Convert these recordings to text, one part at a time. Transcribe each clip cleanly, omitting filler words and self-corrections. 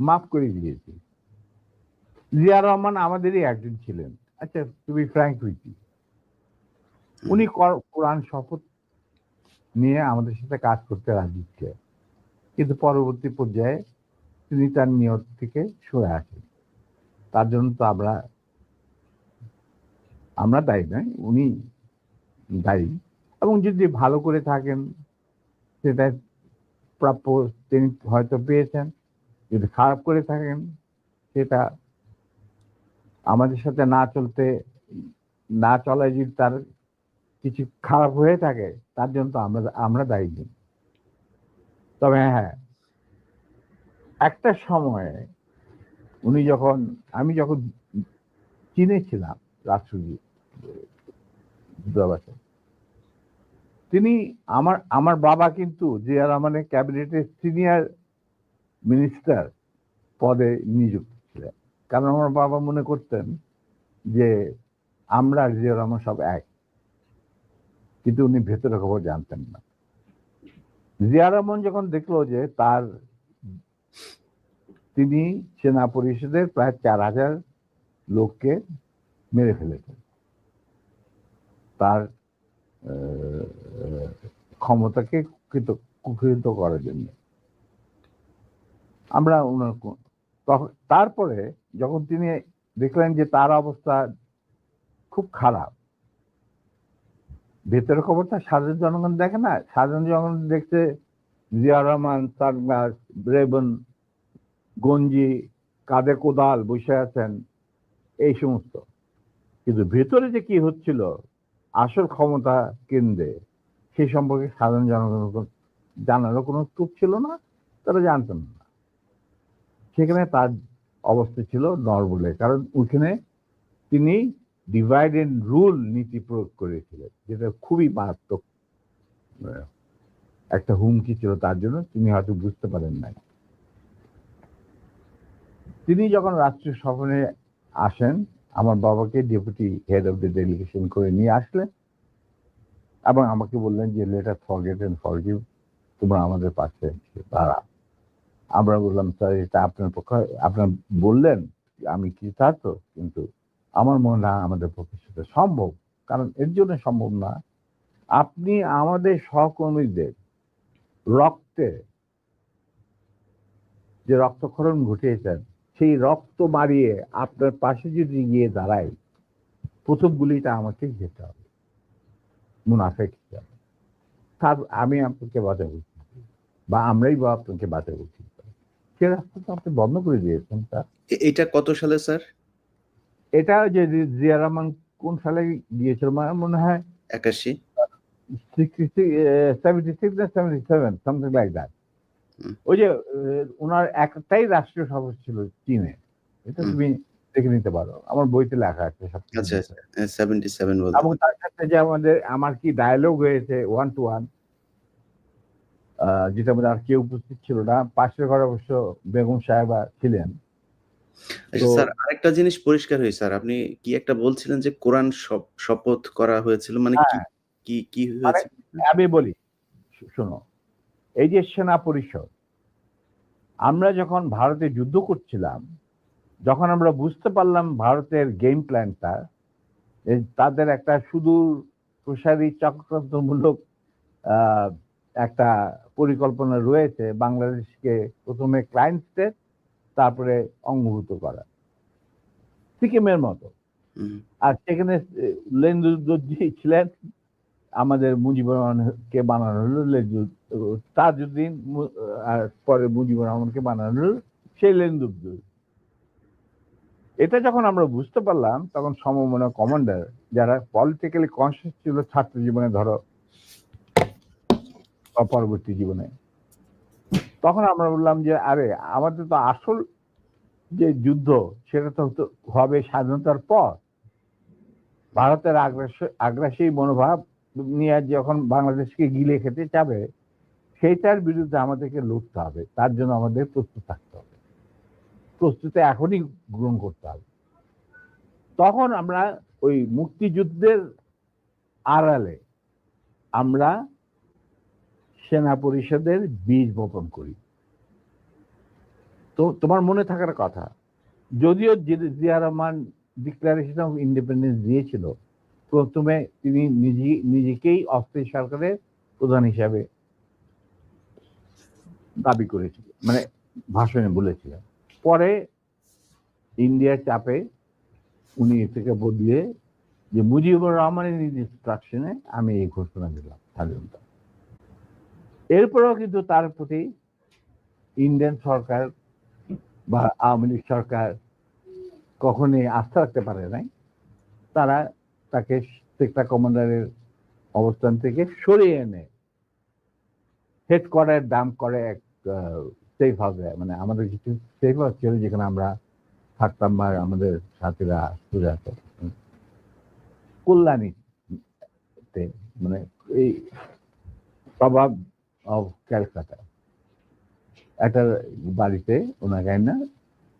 মাফ করে দিয়েছি। জিয়া রহমান আমাদেরই একজন ছিলেন। আচ্ছা, to be frank with you, উনি কোরআন শপথ নিয়ে আমাদের সাথে কাজ করতে রাজি ছিলেন, কিন্তু পরবর্তী পর্যায়ে তিনি তার নিয়ত থেকে সরে আসেন। তার জন্য তো আমরা দায়ী নয়, উনি দায়ী। এবং যদি ভালো করে থাকেন সেটা প্রাপ্য তিনি হয়তো পেয়েছেন, যদি খারাপ করে থাকেন সেটা আমাদের সাথে না চলায় যদি তার কিছু খারাপ হয়ে থাকে তার জন্য তো আমরা দায়ী নই। তবে হ্যাঁ, একটা সময়ে আমি যখন চীনে ছিলাম রাষ্ট্রদূতাবাসে, তিনি আমার বাবা কিন্তু জিয়া রহমানের ক্যাবিনেটের সিনিয়র মিনিস্টার পদে নিযুক্ত ছিলেন। কারণ আমার বাবা মনে করতেন যে আমরা আর জিয়া রহমান সব এক, কিন্তু উনি ভেতরে খবর জানতেন না। জিয়া রহমান যখন দেখলো যে তিনি সেনা পরিষদের প্রায় 4,000 লোককে মেরে ফেলেছেন তার ক্ষমতাকে কুক্ষিগত করার জন্য, আমরা তারপরে যখন তিনি দেখলেন যে তার অবস্থা খুব খারাপ, ভেতরের খবরটা সাধারণ জনগণ দেখে না, সাধারণ জনগণ দেখছে জিয়া রহমান সানগ্লাস, রেবন, গঞ্জি, কাঁধে কোদাল বসে আছেন, এই সমস্ত। কিন্তু ভেতরে যে কি হচ্ছিল আসল ক্ষমতা কেন্দ্রে, সেই সম্পর্কে সাধারণ জনগণ জানারও কোনো স্কোপ ছিল না, তারা জানতেন না। সেখানে তার অবস্থা ছিল নরবলে, কারণ ওইখানে তিনি ডিভাইড এন্ড রুল নীতি প্রয়োগ করেছিলেন, যেটা খুবই মারাত্মক একটা হুমকি ছিল তার জন্য, তিনি হয়তো বুঝতে পারেন নাই। তিনি যখন রাষ্ট্রীয় সফরে আসেন, আমার বাবাকে deputy head of the delegation করে নিয়ে আসলেন এবং আমাকে বললেন যে let us forget and forgive, তোমরা আমাদের পাশে দাঁড়া। আমরা বললাম স্যার, এটা আপনার পক্ষে, আপনার বললেন আমি কৃতার্থ, কিন্তু আমার মনে হয় আমাদের পক্ষে সেটা সম্ভব। কারণ এর জন্য সম্ভব না, আপনি আমাদের সহকর্মীদের রক্তে যে রক্তক্ষরণ ঘটিয়েছেন, সেই রক্ত মারিয়ে আপনার পাশে যদি গিয়ে দাঁড়াই, প্রথম গুলিটা আমাকেই যেতে হবে মুনাফেক হিসাবে। তার আমি আপনাকে বাঁচাবো, বা আমরাই বা আপনাকে বাঁচাবো, সে রাস্তা তো আপনি বন্ধ করে দিয়েছেন স্যার। এটা কত সালে স্যার? এটা যে জিয়া রহমান কোন সালে গিয়েছিল মনে হয় 81, 76 না 77, সামথিং লাইক দ্যাট। ওই যে ওনার একটাই রাষ্ট্রীয় সভা ছিল চীনে, এটা তুমি দেখে নিতে পারো, আমার বইতে লেখা আছে সব। আচ্ছা 77 বলতে। এবং তার সাথে যে আমার কি ডায়ালগ হয়েছে 1 to 1, যেটা মধ্যে আর কেউ উপস্থিত ছিল না, পাশের ঘরে অবশ্য বেগম সাহেবা ছিলেন। আচ্ছা স্যার, আরেকটা জিনিস পরিষ্কার হয়েছে স্যার, আপনি কি একটা বলছিলেন যে কোরআন শপথ করা হয়েছিল, মানে কি হয়েছে? আমি বলি, শোনো, এই যে সেনা পরিষদ, আমরা যখন ভারতে যুদ্ধ করছিলাম, যখন আমরা বুঝতে পারলাম ভারতের গেম প্ল্যানটা, তাদের একটা সুদূর প্রসারী চক্রান্তমূলক একটা পরিকল্পনা রয়েছে, বাংলাদেশকে প্রথমে ক্লায়েন্ট স্টেট, তারপরে অঙ্গভূত করা, সিকিমের মতো। আর সেখানে লেন্দুদ্দোজি ছিলেন, আমাদের মুজিবুর রহমানকে বানানো হলো তাজউদ্দিন, আর পরে মুজিবুর রহমানকে বানানো হলো সেই লেন্দুদ্দোজি। এটা যখন আমরা বুঝতে পারলাম, তখন সমমনা কমান্ডার যারা পলিটিক্যালি কনসিয়াস ছিল ছাত্র জীবনে, ধরো পরবর্তী জীবনে, তখন আমরা বললাম যে আরে আমাদের তো আসল যে যুদ্ধ সেটা তো হবে স্বাধীনতার পর। ভারতের আগ্রাসী মনোভাব নিয়ে যখন বাংলাদেশকে গিলে খেতে চাবে, সেইটার বিরুদ্ধে আমাদেরকে লড়তে হবে। তার জন্য আমাদের প্রস্তুত থাকতে হবে, প্রস্তুতি এখনই গ্রহণ করতে হবে। তখন আমরা ওই মুক্তিযুদ্ধের আড়ালে আমরা সেনা পরিষদের বীজ বপন করি। তো তোমার মনে থাকার কথা, যদিও Zia Rahman declaration of independence দিয়েছিল, প্রথমে তিনি নিজেকেই অস্থায়ী সরকারের প্রধান হিসাবে দাবি করেছিলেন, মানে ভাষণে বলেছিলেন। পরে ইন্ডিয়ার চাপে উনি থেকে বদলিয়ে যে মুজিবুর রহমানের ইনস্ট্রাকশনে আমি এই ঘোষণা দিলাম স্বাধীনতা। এরপরেও কিন্তু তার প্রতি ইন্ডিয়ান সরকার বা আওয়ামী লীগ সরকার কখনোই আস্থা রাখতে পারে নাই। তারা তাকে সেক্টর কমান্ডারের অবস্থান থেকে সরিয়ে এনে হেডকোয়ার্টার ডাম্প করে এক সেফ হাউসে, মানে আমাদের কিছু সেফ হাউস ছিল যেখানে আমরা থাকতাম বা আমাদের সাথীরা সুরে আসতো কল্যাণীতে, মানে এই প্রভাব অফ ক্যালকাটা একটা বাড়িতে ওনাকে না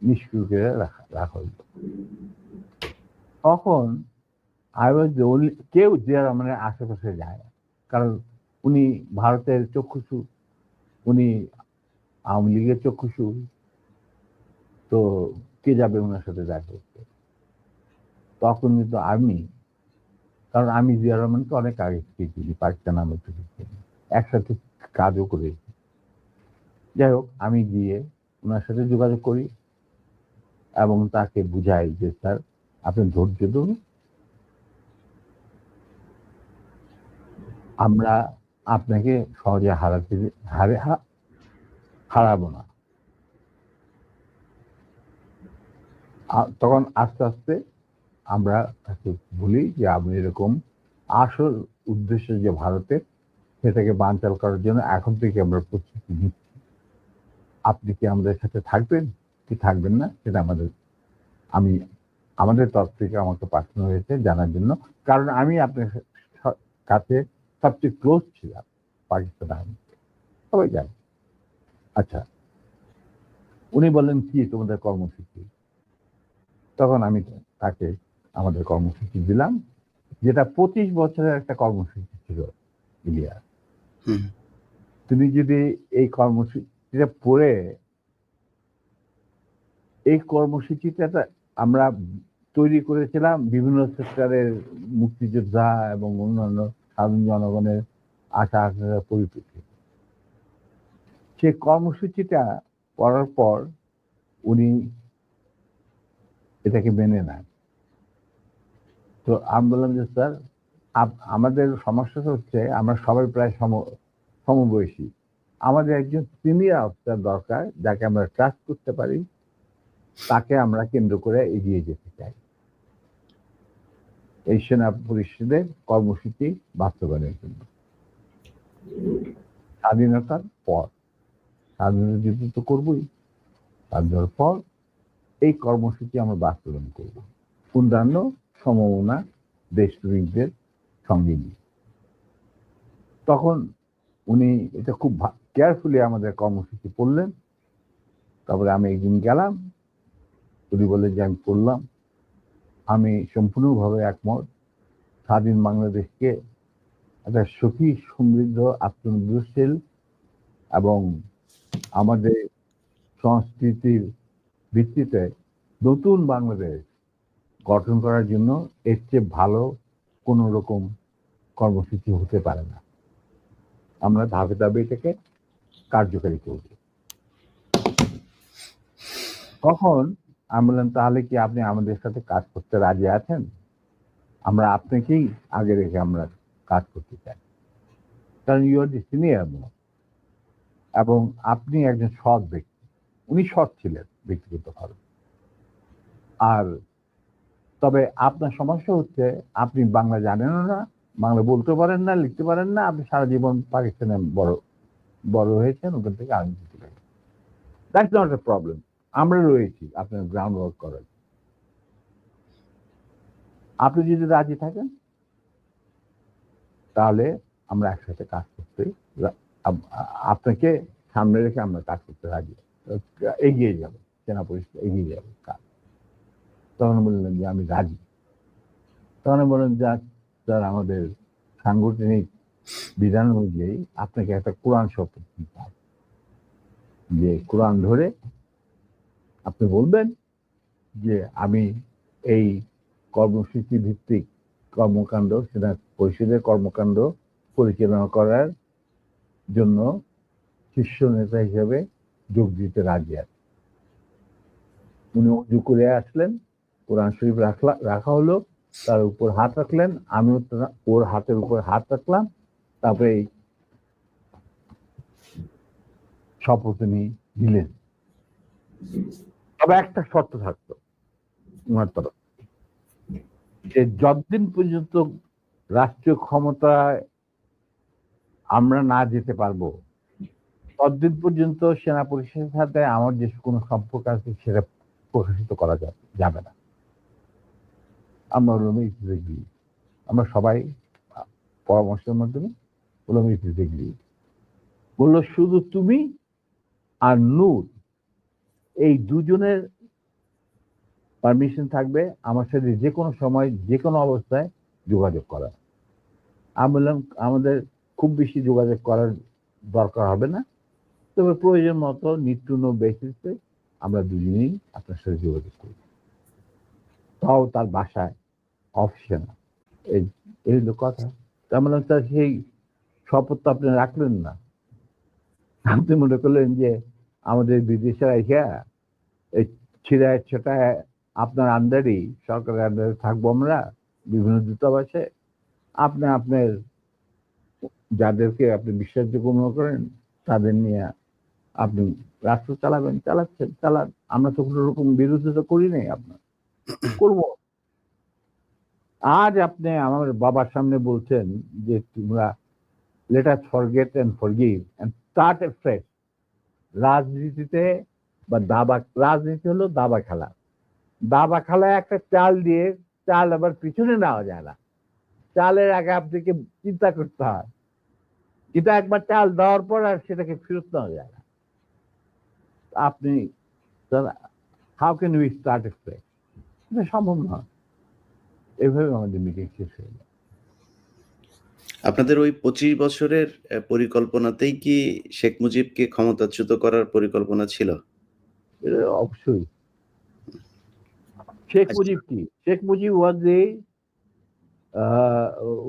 নিষ্ক্রিয় করে রাখা হইল। তখন আই ওয়াজ দ্য ওনলি, কেউ জিয়া রহমানের আশেপাশে যায় না, কারণ উনি ভারতের চক্ষুষু, উনি আওয়ামী লীগের চক্ষুষু, তো কে যাবে ওনার সাথে দেখা করতে? তখন কিন্তু আমি, কারণ আমি জিয়া রহমানকে অনেক আগে থেকে চিনি, পাকিস্তান আমল থেকে চিনি, একসাথে কাজও করেছি। যাই হোক, আমি গিয়ে ওনার সাথে যোগাযোগ করি এবং তাকে বুঝাই যে স্যার আপনি ধৈর্য ধরুন, আমরা আপনাকে সহজে হারাবো না। তখন আস্তে আস্তে আমরা তাকে বলি যে আপনি এরকম আসল উদ্দেশ্য যে ভারতের, সেটাকে বানচাল করার জন্য এখন থেকে আমরা প্রস্তুতি নিচ্ছি। আপনি কি আমাদের সাথে থাকবেন কি থাকবেন না সেটা আমাদের তরফ থেকে আমাকে পাঠানো হয়েছে জানার জন্য, কারণ আমি আপনার কাছে সবচেয়ে ক্লোজ ছিলাম পাকিস্তান আর্মি, সবাই জানে। আচ্ছা, উনি বললেন কি তোমাদের কর্মসূচি? তখন আমি তাকে আমাদের কর্মসূচি দিলাম, যেটা 25 বছরের একটা কর্মসূচি ছিল ইলিয়া। তুমি যদি এই কর্মসূচিটা পড়ে, এই কর্মসূচিটা আমরা তৈরি করেছিলাম বিভিন্ন সেক্টরের মুক্তিযোদ্ধা এবং অন্যান্য সাধারণ জনগণের আশা আকাঙ্ক্ষার পরিপ্রেক্ষিতে। সেই কর্মসূচিটা পড়ার পর উনি এটাকে মেনে নেন। তো আমি বললাম যে স্যার আমাদের সমস্যাটা হচ্ছে আমরা সবাই প্রায় সমবয়সী, আমাদের একজন সিনিয়র অফিসার দরকার যাকে আমরা ট্রাস্ট করতে পারি, তাকে আমরা কেন্দ্র করে এগিয়ে যেতে চাই এই সেনা পরিষদের কর্মসূচি বাস্তবায়নের জন্য। স্বাধীনতার পর, স্বাধীনতা যুদ্ধ তো করবই, স্বাধীনতার পর এই কর্মসূচি আমরা বাস্তবায়ন করব অন্যান্য সমমনা দেশপ্রেমিকদের সঙ্গে নিয়ে। তখন উনি এটা খুব কেয়ারফুলি আমাদের কর্মসূচি পড়লেন। তারপরে আমি একদিন গেলাম, উনি বললেন যে আমি পড়লাম, আমি সম্পূর্ণভাবে একমত, স্বাধীন বাংলাদেশকে একটা সুখী সমৃদ্ধ আত্মনির্ভরশীল এবং আমাদের সংস্কৃতির ভিত্তিতে নতুন বাংলাদেশ গঠন করার জন্য এর চেয়ে ভালো কোনো রকম কর্মসূচি হতে পারে না। আমরা ধাপে ধাপে এটাকে কার্যকারী করব। তখন আমি বললাম তাহলে কি আপনি আমাদের সাথে কাজ করতে রাজি আছেন? আমরা আপনাকেই আগে রেখে আমরা কাজ করতে চাই, কারণ you are the senior most এবং আপনি একজন সৎ ব্যক্তি। উনি সৎ ছিলেন ব্যক্তিগতভাবে। আর তবে আপনার সমস্যা হচ্ছে আপনি বাংলা জানেনও না, বাংলা বলতে পারেন না, লিখতে পারেন না, আপনি সারা জীবন পাকিস্তানে বড় হয়েছেন, ওখান থেকে আর্মি দিতে পারেন। দ্যাটস নট এ প্রবলেম, আমরা রয়েছি আপনার গ্রাউন্ড ওয়ার্ক করার। আপনি যদি রাজি থাকেন তাহলে আমরা একসাথে কাজ করতে, আপনাকে সামনে রেখে আমরা কাজ করতে রাজি, এগিয়ে যাব, সেনা পরিষদ এগিয়ে যাবে কাজ। তখন বললেন যে আমি রাজি। তখন বললেন যে স্যার আমাদের সাংগঠনিক বিধান অনুযায়ী আপনাকে একটা কোরআন শপথ দিতে হবে, যে কোরআন ধরে আপনি বলবেন যে আমি এই কর্মসূচি ভিত্তিক কর্মকাণ্ড, সেনা পরিষদের কর্মকাণ্ড পরিচালনা করার জন্য শীর্ষ নেতা হিসেবে যোগ দিতে রাজি আছে। উনি উজু করে আসলেন, কোরআন শরীফ রাখা হলো, তার উপর হাত রাখলেন, আমিও ওর হাতের উপর হাত রাখলাম, তারপরে শপথ নিলেন। তবে একটা শর্ত থাকতো ওনার তরফ, যে যতদিন পর্যন্ত রাষ্ট্রীয় ক্ষমতায় আমরা না যেতে পারবো, ততদিন পর্যন্ত সেনা পরিষদের সাথে আমার যে কোনো সম্পর্ক আছে সেটা প্রকাশিত করা যাবে না। আমরা হলাম ইতিহাসবিদ, আমরা সবাই পরামর্শের মাধ্যমে হলাম ইতিহাসবিদ। বললো শুধু তুমি আর নূর, এই দুজনের পারমিশন থাকবে আমার সাথে যে কোনো সময় যে কোনো অবস্থায় যোগাযোগ করা। আমি বললাম আমাদের খুব বেশি যোগাযোগ করার দরকার হবে না, তবে প্রয়োজন মতো নিত্য বেসিসে আমরা দুজনেই আপনার সাথে যোগাযোগ করি। তাও তার বাসায়, অফিসে না। এই হলো কথা। তার মানে তার সেই শপথ তো আপনি রাখলেন না। আপনি মনে করলেন যে আমাদের বিদেশের আইসা এই ছিড়ায় ছোটায় আপনার আন্ডারই, সরকারের আন্ডারে থাকবো আমরা বিভিন্ন দূতাবাসে, আপনি আপনার যাদেরকে আপনি বিশ্বাসযোগ্য মনে করেন তাদের নিয়ে আপনি রাষ্ট্র চালাবেন, চালান। আমরা তো কোনো রকম বিরোধিতা করি নাই, আপনার করবো। আজ আপনি আমার বাবার সামনে বলছেন যে তোমরা let us forget and forgive and start a fresh. রাজনীতিতে বা রাজনীতি হলো দাবা খেলা। দাবা খেলায় একটা চাল দিয়ে চাল আবার পিছনে নেওয়া যায় না, চালের আগে আপনাকে চিন্তা করতে হয়। এটা একবার চাল দেওয়ার পর আর সেটাকে ফেরত নেওয়া যায় না। আপনি how can we start a fresh? এটা সম্ভব নয়। এইভাবে আমাদের মিটিং শেষ হয়ে যায়। আপনাদের ওই 25 বছরের পরিকল্পনাতেই কি শেখ মুজিবকে ক্ষমতাচ্যুত করার পরিকল্পনা ছিল? এটা অবশ্যই। শেখ মুজিব কি? Sheikh Mujib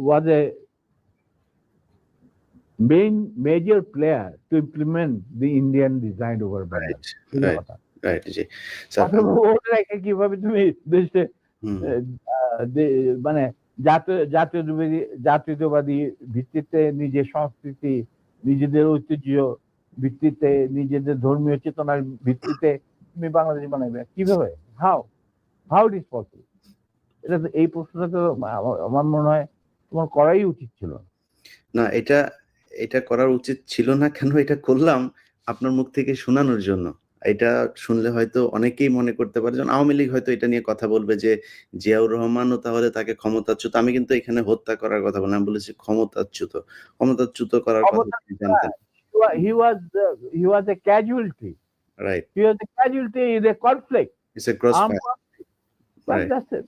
was a major player to implement the Indian design over Bengal. Right, জি। কিভাবে তুমি দেশে মানে জাতীয়তাবাদী ভিত্তিতে নিজের সংস্কৃতি, নিজেদের ঐতিহ্য ভিত্তিতে, নিজেদের ধর্মীয় চেতনার ভিত্তিতে তুমি বাংলাদেশ বানাবে কিভাবে? How it is possible? এটা এই প্রশ্নটা তো আমার মনে হয় তোমার করাই উচিত ছিল না। এটা করার উচিত ছিল না কেন? এটা করলাম আপনার মুখ থেকে শোনানোর জন্য। এটা শুনলে হয়তো অনেকেই মনে করতে পারে, যেমন আওয়ামী লীগ হয়তো এটা নিয়ে কথা বলবে যে জিয়াউর রহমানও তাহলে তাকে ক্ষমতাচ্যুত। আমি কিন্তু এখানে হত্যা করার কথা বললাম, আমি বলেছি ক্ষমতাচ্যুত করার কথা তিনি জানতেন। He was a casualty. Right. He was a casualty in a conflict. It's a crossfire. Right. That's it.